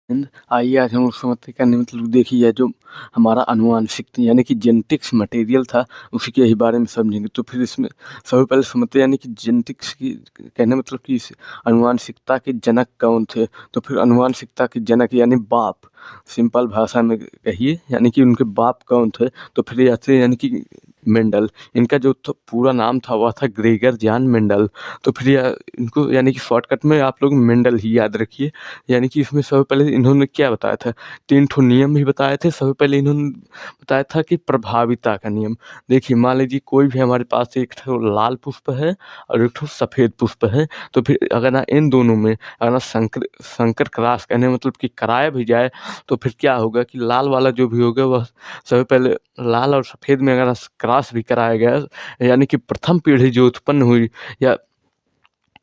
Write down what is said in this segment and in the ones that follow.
आइए आज हम लोग समझते हैं कि मतलब देखिए जो हमारा आनुवांशिक यानी कि जेनेटिक्स मटेरियल था उसी के ही बारे में समझेंगे। तो फिर इसमें सबसे पहले समझते हैं यानी कि जेनेटिक्स की कहने मतलब कि इस आनुवांशिकता के जनक कौन थे। तो फिर आनुवांशिकता के जनक यानी बाप, सिंपल भाषा में कहिए यानी कि उनके बाप कौन थे। तो फिर ऐसे यानी कि मेंडल, इनका जो पूरा नाम था वह था ग्रेगर जॉन मेंडल। तो फिर इनको यानी कि शॉर्टकट में आप लोग मेंडल ही याद रखिए। यानी कि इसमें सबसे पहले इन्होंने क्या बताया था, 3 ठो नियम भी बताए थे। सबसे पहले इन्होंने बताया था कि प्रभाविता का नियम। देखिए मान लीजिए कोई भी हमारे पास एक ठो लाल पुष्प है और एक ठो सफ़ेद पुष्प है। तो फिर अगर ना इन दोनों में अगर ना संकर क्रॉस कहने मतलब कि कराया भी जाए तो फिर क्या होगा कि लाल वाला जो भी होगा वह सबसे पहले लाल और सफ़ेद में अगर क्रॉस भी कराया गया यानी कि प्रथम पीढ़ी जो उत्पन्न हुई या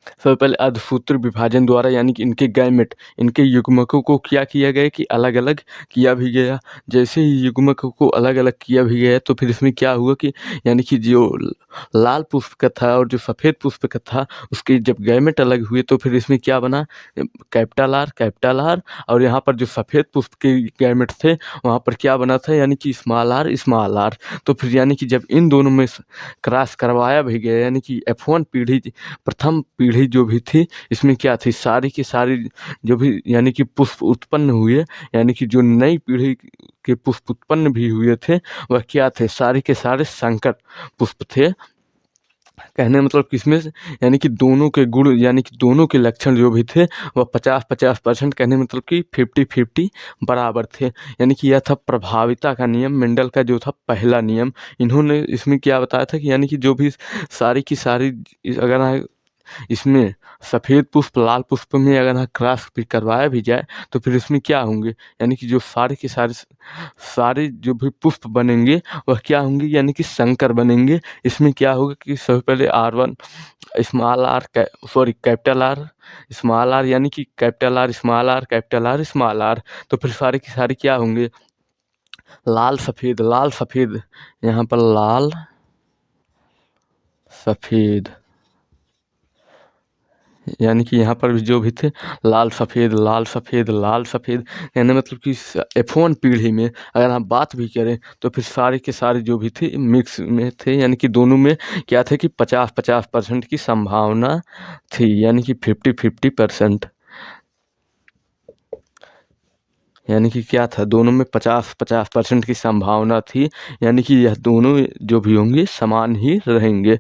सबसे पहले अर्धसूत्र विभाजन द्वारा यानी कि इनके गैमेट, इनके युग्मकों को क्या किया गया कि अलग-अलग किया भी गया। जैसे ही युग्मकों को अलग-अलग किया भी गया तो फिर इसमें क्या हुआ कि यानी कि जो लाल पुष्प का था और जो सफ़ेद पुष्प का था उसके जब गैमेट अलग हुए तो फिर इसमें क्या बना, कैपिटल आर और यहाँ पर जो सफ़ेद पुष्प के गैमेट थे वहाँ पर क्या बना था यानी कि स्मॉल आर। तो फिर यानी कि जब इन दोनों में क्रॉस करवाया भी गया यानी कि F1 पीढ़ी, प्रथम पीढ़ी जो भी थी इसमें क्या थी, सारी की सारी जो भी यानी कि पुष्प उत्पन्न हुए यानी कि जो नई पीढ़ी के पुष्प उत्पन्न भी हुए थे वह क्या थे, सारे के सारे संकर पुष्प थे। कहने मतलब किसमें से यानी कि दोनों के गुण यानी कि दोनों के लक्षण जो भी थे वह 50-50% कहने मतलब कि 50-50 बराबर थे। यानी कि यह था प्रभाविता का नियम, मेंडल का जो था पहला नियम। इन्होंने इसमें क्या बताया था कि यानी कि जो भी सारी की सारी अगर इसमें सफ़ेद पुष्प लाल पुष्प में अगर यहाँ क्रॉस भी करवाया भी जाए तो फिर इसमें क्या होंगे यानी कि जो सारे के सारे सारे जो भी पुष्प बनेंगे वह क्या होंगे यानी कि संकर बनेंगे। इसमें क्या होगा कि सबसे पहले R1 small R sorry capital R small R यानी कि capital R small R capital R small R. तो फिर सारे के सारे क्या होंगे, लाल सफ़ेद यहाँ पर लाल सफ़ेद यानी कि यहाँ पर भी जो भी थे लाल सफ़ेद यानी मतलब कि F1 पीढ़ी में अगर हम बात भी करें तो फिर सारे के सारे जो भी थे मिक्स में थे यानी कि दोनों में क्या थे कि 50-50% की संभावना थी यानी कि 50-50% यानी कि क्या था, दोनों में 50-50% की संभावना थी। यानी कि यह दोनों जो भी होंगे समान ही रहेंगे।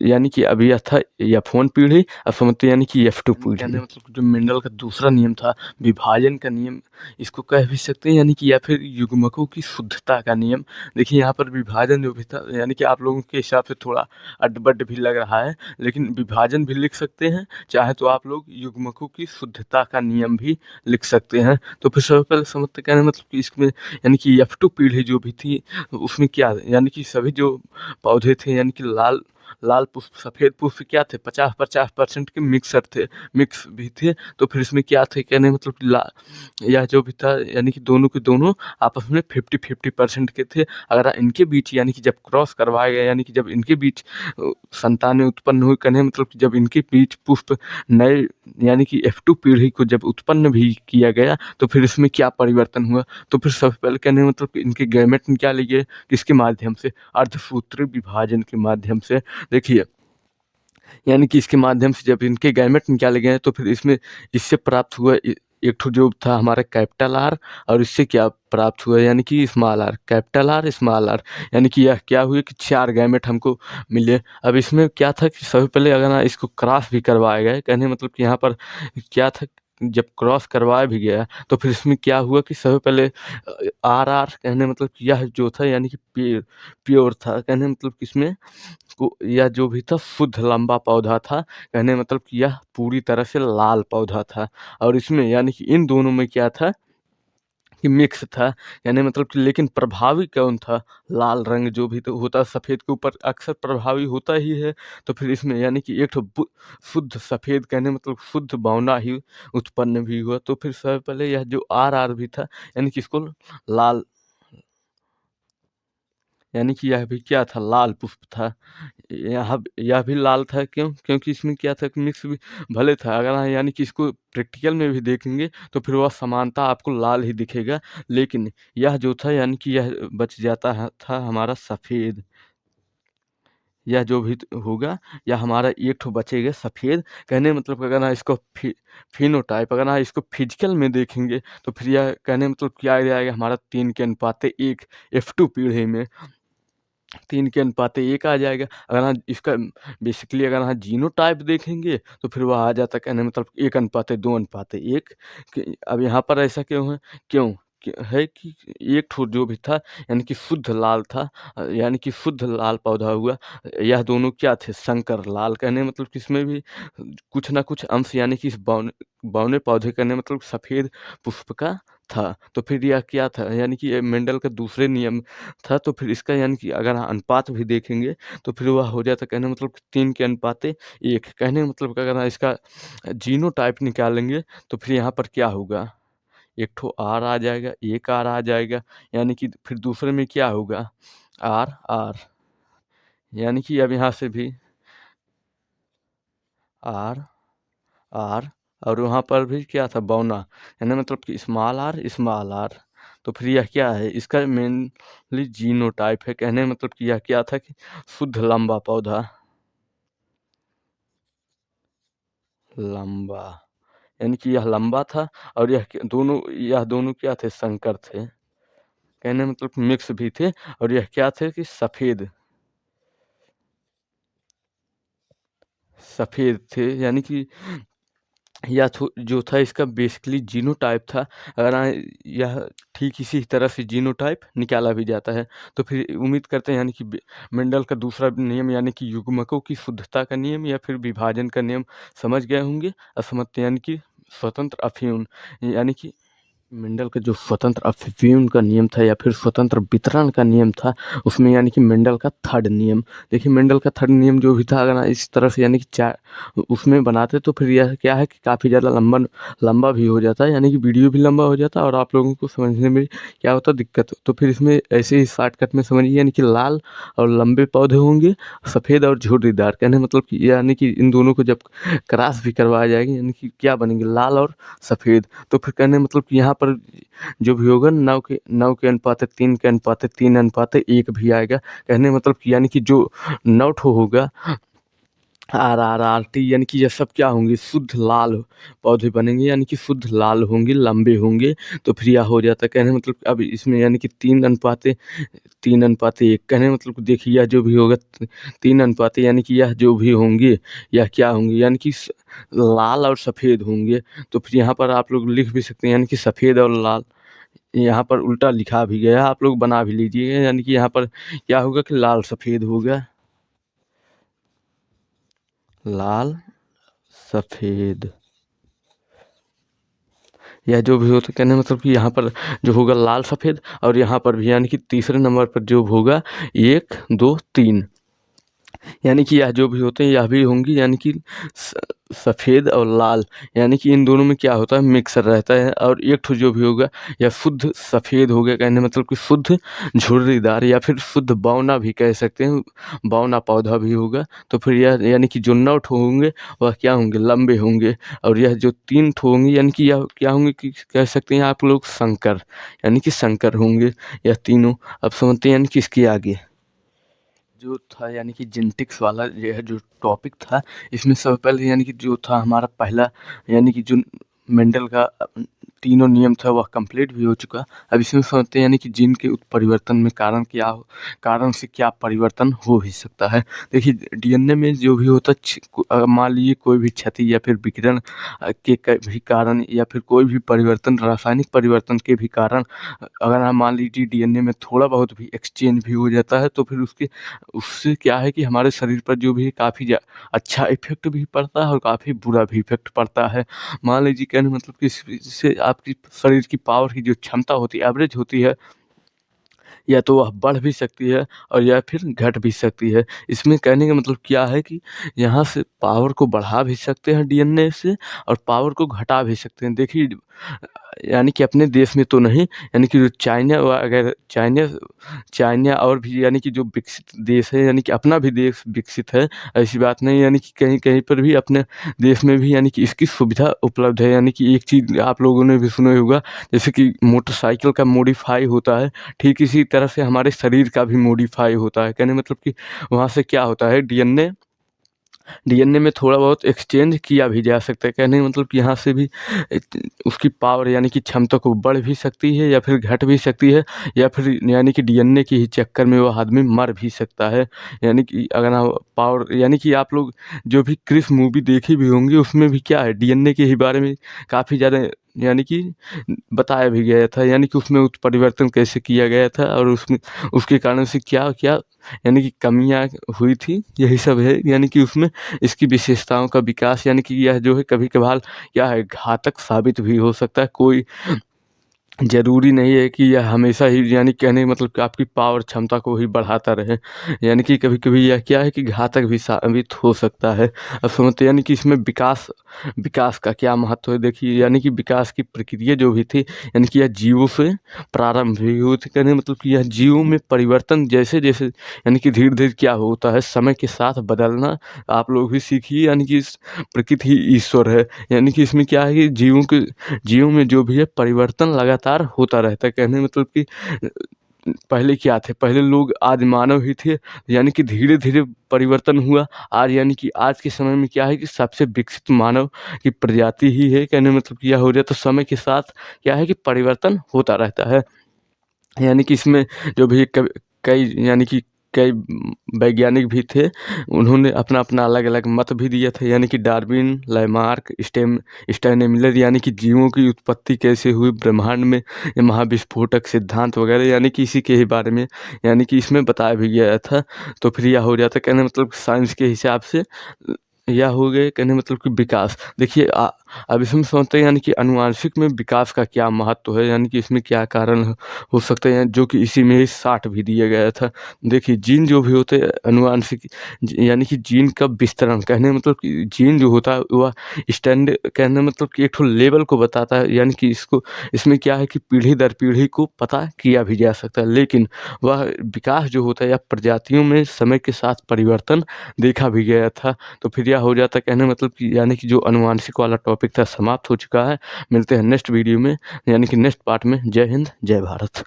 यानी कि अभी यह था F1 पीढ़ी, अब समझते यानी कि F2 पीढ़ी। कहने मतलब जो मेंडल का दूसरा नियम था विभाजन का नियम, इसको कह भी सकते हैं यानी कि या फिर युग्मकों की शुद्धता का नियम। देखिए यहाँ पर विभाजन जो भी था यानी कि आप लोगों के हिसाब से थोड़ा अड्ड-बड्ड भी लग रहा है, लेकिन विभाजन भी लिख सकते हैं, चाहे तो आप लोग युग्मकों की शुद्धता का नियम भी लिख सकते हैं। तो फिर सबसे पहले समझते कहने मतलब कि इसमें यानी कि F2 पीढ़ी जो भी थी उसमें क्या यानी कि सभी जो पौधे थे यानी कि लाल पुष्प सफ़ेद पुष्प क्या थे, 50-50% के मिक्स भी थे। तो फिर इसमें क्या थे कहने मतलब कि यह जो भी था यानी कि दोनों के दोनों आपस में 50-50% के थे। अगर इनके बीच यानी कि जब क्रॉस करवाया गया यानी कि जब इनके बीच संतानें उत्पन्न हुई कहने मतलब कि जब इनके बीच पुष्प नए यानी कि F2 पीढ़ी को जब उत्पन्न भी किया गया तो फिर इसमें क्या परिवर्तन हुआ। तो फिर सबसे पहले कहने मतलब कि इनके गैमेट निकाले लिए किसके माध्यम से, अर्धसूत्री विभाजन के माध्यम से। देखिए यानी कि इसके माध्यम से जब इनके गैमेट निकाले गए तो फिर इसमें इससे प्राप्त हुआ एक ठो जो था हमारा कैपिटल आर और इससे क्या प्राप्त हुआ यानी कि small R, capital R small R. यानी कि यह क्या हुआ कि 4 गैमेट हमको मिले। अब इसमें क्या था कि सबसे पहले अगर ना इसको क्रॉस भी करवाया गया, कहने मतलब कि यहाँ पर क्या था, जब क्रॉस करवाया भी गया तो फिर इसमें क्या हुआ कि सबसे पहले आर कहने मतलब कि यह जो था यानी कि प्योर था, कहने मतलब कि इसमें को यह जो भी था शुद्ध लंबा पौधा था। कहने मतलब कि यह पूरी तरह से लाल पौधा था और इसमें यानी कि इन दोनों में क्या था कि मिक्स था। यानी मतलब कि लेकिन प्रभावी कौन था, लाल रंग जो भी तो होता सफ़ेद के ऊपर अक्सर प्रभावी होता ही है। तो फिर इसमें यानी कि एक ठो शुद्ध सफ़ेद कहने मतलब शुद्ध बौना ही उत्पन्न भी हुआ। तो फिर सबसे पहले यह जो आर भी था यानी कि इसको लाल यानी कि यह भी क्या था, लाल पुष्प था। यह भी लाल था, क्यों? क्योंकि इसमें क्या था कि मिक्स भी भले था, अगर हाँ, यानी कि इसको प्रैक्टिकल में भी देखेंगे तो फिर वह समानता आपको लाल ही दिखेगा। लेकिन यह जो था, यानी कि यह बच जाता है था हमारा सफ़ेद। यह जो भी होगा, यह हमारा एक ठो बचेगा सफ़ेद। कहने का मतलब अगर हाँ इसको फिनोटाइप, अगर हाँ इसको फिजिकल में देखेंगे तो फिर यह कहने का मतलब क्या आ जाएगा हमारा 3 के अनुपात 1 F2 पीढ़ी में 3 के अनुपात 1 आ जाएगा। अगर हाँ इसका बेसिकली अगर हाँ जीनोटाइप देखेंगे तो फिर वह आ जाता है, कहने का मतलब 1 अनुपात 2 अनुपात 1। अब यहाँ पर ऐसा क्यों है? क्यों है कि एक ठो जो भी था, यानी कि शुद्ध लाल था, यानी कि शुद्ध लाल पौधा हुआ। यह दोनों क्या थे? संकर लाल। कहने का मतलब कि इसमें भी कुछ ना कुछ अंश, यानी कि इस बौने पौधे, कहने का मतलब सफ़ेद पुष्प का था। तो फिर यह क्या था? यानी कि ये मेंडल का दूसरे नियम था। तो फिर इसका यानी कि अगर अनुपात भी देखेंगे तो फिर वह हो जाता, कहने का मतलब 3 के अनुपात 1। कहने का मतलब कि अगर इसका जीनोटाइप निकालेंगे तो फिर यहाँ पर क्या होगा? एक ठो आर आ जाएगा, एक आर आ जाएगा, यानी कि फिर दूसरे में क्या होगा? आर आर, यानी कि अब यहाँ से भी आर आर, और वहाँ पर भी क्या था? बौना, यानी मतलब कि स्मॉल आर स्मॉल आर। तो फिर यह क्या है? इसका मेनली जीनोटाइप है। कहने का मतलब कि यह क्या था कि शुद्ध लंबा पौधा, लंबा, यानी कि यह लंबा था। और यह दोनों क्या थे? संकर थे। कहने का मतलब मिक्स भी थे। और यह क्या थे कि सफ़ेद, सफ़ेद थे, यानी कि जो था इसका बेसिकली जीनोटाइप था। अगर यह ठीक इसी तरह से जीनोटाइप निकाला भी जाता है तो फिर उम्मीद करते हैं, यानी कि मेंडल का दूसरा नियम, यानी कि युग्मकों की शुद्धता का नियम या फिर विभाजन का नियम समझ गए होंगे। असमत्व यानी कि स्वतंत्र अफ्यून, यानी कि मेंडल का जो स्वतंत्र अफ्यून का नियम था या फिर स्वतंत्र वितरण का नियम था, उसमें यानी कि मेंडल का थर्ड नियम। देखिए मेंडल का थर्ड नियम जो भी था, अगर इस तरह से यानी कि चार उसमें बनाते तो फिर यह क्या है कि काफ़ी ज़्यादा लंबा भी हो जाता है, यानी कि वीडियो भी लंबा हो जाता है और आप लोगों को समझने में क्या होता है? दिक्कत। तो फिर इसमें ऐसे ही शॉर्टकट में समझिए, यानी कि लाल और लंबे पौधे होंगे, सफ़ेद और झुर्रीदार। कहने का मतलब कि यानी कि इन दोनों को जब क्रॉस भी करवाया जाएगा, यानी कि क्या बनेंगे? लाल और सफ़ेद। तो फिर कहने का मतलब कि यहाँ पर जो भी होगा 9 के अनुपात 3 के अनुपात 3 अनुपात 1 भी आएगा। कहने का मतलब कि यानी कि जो 9 ठो होगा आर आर आर टी, यानी कि ये सब क्या होंगे? शुद्ध लाल पौधे बनेंगे, यानी कि शुद्ध लाल होंगे, लंबे होंगे। तो फिर यह हो जाता है। कहने का मतलब अब इसमें यानी कि 3 अनुपात 1। कहने का मतलब देखिए यह जो भी होगा 3 अनुपात, यानी कि यह जो भी होंगे यह क्या होंगे? यानी कि लाल और सफ़ेद होंगे। तो फिर यहाँ पर आप लोग लिख भी सकते हैं, यानी कि सफ़ेद और लाल। यहाँ पर उल्टा लिखा भी गया है, आप लोग बना भी लीजिए। यानी कि यहाँ पर क्या होगा कि लाल सफ़ेद होगा, लाल सफ़ेद। या जो भी हो, तो कहने का मतलब कि यहाँ पर जो होगा लाल सफ़ेद, और यहाँ पर भी यानी कि तीसरे नंबर पर जो होगा 1 2 3, यानी कि यह जो भी होते हैं यह भी होंगी, यानी कि सफ़ेद और लाल, यानी कि इन दोनों में क्या होता है? मिक्सर रहता है। और एक ठो जो भी होगा यह शुद्ध सफ़ेद हो गया, कहने मतलब कि शुद्ध झुर्रीदार या फिर शुद्ध बौना भी कह सकते हैं, बौना पौधा भी होगा। तो फिर यह यानी कि जो 9 ठो होंगे वह क्या होंगे? लंबे होंगे। और यह जो 3 ठो होंगे, यानी कि यह क्या होंगे कि कह सकते हैं आप लोग संकर, यानी कि संकर होंगे यह तीनों। अब समझते हैं यानी कि इसके आगे जो था, यानी कि जेनेटिक्स वाला यह जो टॉपिक था, इसमें सबसे पहले यानी कि जो था हमारा पहला, यानी कि जो मेंडल का तीनों नियम था वह कंप्लीट भी हो चुका। अब इसमें समझते हैं यानी कि जीन के उत्परिवर्तन में कारण से क्या परिवर्तन हो भी सकता है। देखिए डीएनए में जो भी होता मान लीजिए कोई भी क्षति या फिर विकिरण के भी कारण या फिर कोई भी परिवर्तन, रासायनिक परिवर्तन के भी कारण, अगर हम मान लीजिए डीएनए में थोड़ा बहुत भी एक्सचेंज भी हो जाता है तो फिर उससे क्या है कि हमारे शरीर पर जो भी काफ़ी अच्छा इफ़ेक्ट भी पड़ता है और काफ़ी बुरा भी इफ़ेक्ट पड़ता है। मान लीजिए कहने मतलब कि इससे आपकी शरीर की पावर की जो क्षमता होती है, एवरेज होती है, या तो वह बढ़ भी सकती है और या फिर घट भी सकती है। इसमें कहने का मतलब क्या है कि यहाँ से पावर को बढ़ा भी सकते हैं डीएनए से और पावर को घटा भी सकते हैं। देखिए यानी कि अपने देश में तो नहीं, यानी कि जो चाइना अगर चाइना चाइना और भी यानी कि जो विकसित देश है, यानी कि अपना भी देश विकसित है, ऐसी बात नहीं, यानी कि कहीं-कहीं पर भी अपने देश में भी यानी कि इसकी सुविधा उपलब्ध है। यानी कि एक चीज़ आप लोगों ने भी सुना ही होगा, जैसे कि मोटरसाइकिल का मॉडिफ़ाई होता है, ठीक इसी तरह से हमारे शरीर का भी मॉडिफ़ाई होता है। कहने मतलब कि वहाँ से क्या होता है, डीएनए में थोड़ा बहुत एक्सचेंज किया भी जा सकता है। कहने का मतलब कि यहाँ से भी उसकी पावर यानी कि क्षमता को बढ़ भी सकती है या फिर घट भी सकती है, या फिर यानी कि डीएनए के ही चक्कर में वो आदमी मर भी सकता है। यानी कि अगर आप पावर यानी कि आप लोग जो भी क्रिस मूवी देखी भी होंगी, उसमें भी क्या है, डीएनए के ही बारे में काफ़ी ज़्यादा यानी कि बताया भी गया था, यानी कि उसमें उत्परिवर्तन कैसे किया गया था और उसमें उसके कारण से क्या-क्या यानी कि कमियाँ हुई थी, यही सब है। यानी कि उसमें इसकी विशेषताओं का विकास, यानी कि यह जो है कभी-कभार क्या है, घातक साबित भी हो सकता है। कोई ज़रूरी नहीं है कि यह हमेशा ही यानी कहने का मतलब कि आपकी पावर क्षमता को ही बढ़ाता रहे। यानी कि कभी-कभी यह क्या है कि घातक भी साबित हो सकता है। अब समझते यानी कि इसमें विकास विकास का क्या महत्व है, देखिए यानी कि विकास की प्रक्रिया जो भी थी, यानी कि यह जीवों से प्रारंभ हुई हुई थी। कहने का मतलब कि यह जीवों में परिवर्तन जैसे-जैसे यानी कि धीरे-धीरे क्या होता है, समय के साथ बदलना आप लोग भी सीखिए, यानी कि इस प्रकृति ही ईश्वर है। यानी कि इसमें क्या है कि जीवों में जो भी है परिवर्तन लगातार होता रहता है। कहने का मतलब कि पहले क्या थे, पहले लोग आज मानव ही थे, यानी कि धीरे-धीरे परिवर्तन हुआ। आज यानी कि आज के समय में क्या है कि सबसे विकसित मानव की प्रजाति ही है। कहने का मतलब कि यह हो जाता, समय के साथ क्या है कि परिवर्तन होता रहता है। यानी कि इसमें जो भी कई यानी कि कई वैज्ञानिक भी थे, उन्होंने अपना-अपना अलग-अलग मत भी दिया था, यानी कि डार्विन, लैमार्क, स्टैनेमिलर, यानी कि जीवों की उत्पत्ति कैसे हुई ब्रह्मांड में, ये महाविस्फोटक सिद्धांत वगैरह, यानी कि इसी के ही बारे में यानी कि इसमें बताया भी गया था। तो फिर यह हो जाता है, कहने मतलब साइंस के हिसाब से या हो गए, कहने मतलब कि विकास। देखिए अब इसमें समझते हैं यानी कि आनुवांशिक में विकास का क्या महत्व है, यानी कि इसमें क्या कारण हो सकते हैं, जो कि इसी में ही साट भी दिया गया था। देखिए जीन जो भी होते हैं आनुवांशिक यानी कि जीन का विस्तरण, कहने मतलब कि जीन जो होता है वह स्टैंड कहने मतलब कि एक ठो लेवल को बताता है, यानी कि इसमें क्या है कि पीढ़ी दर पीढ़ी को पता किया भी जा सकता है। लेकिन वह विकास जो होता है या प्रजातियों में समय के साथ परिवर्तन देखा भी गया था। तो फिर यह हो जाता है, कहने मतलब कि यानी कि जो आनुवांशिक वाला टॉपिक था समाप्त हो चुका है। मिलते हैं नेक्स्ट वीडियो में, यानी कि नेक्स्ट पार्ट में। जय हिंद, जय भारत।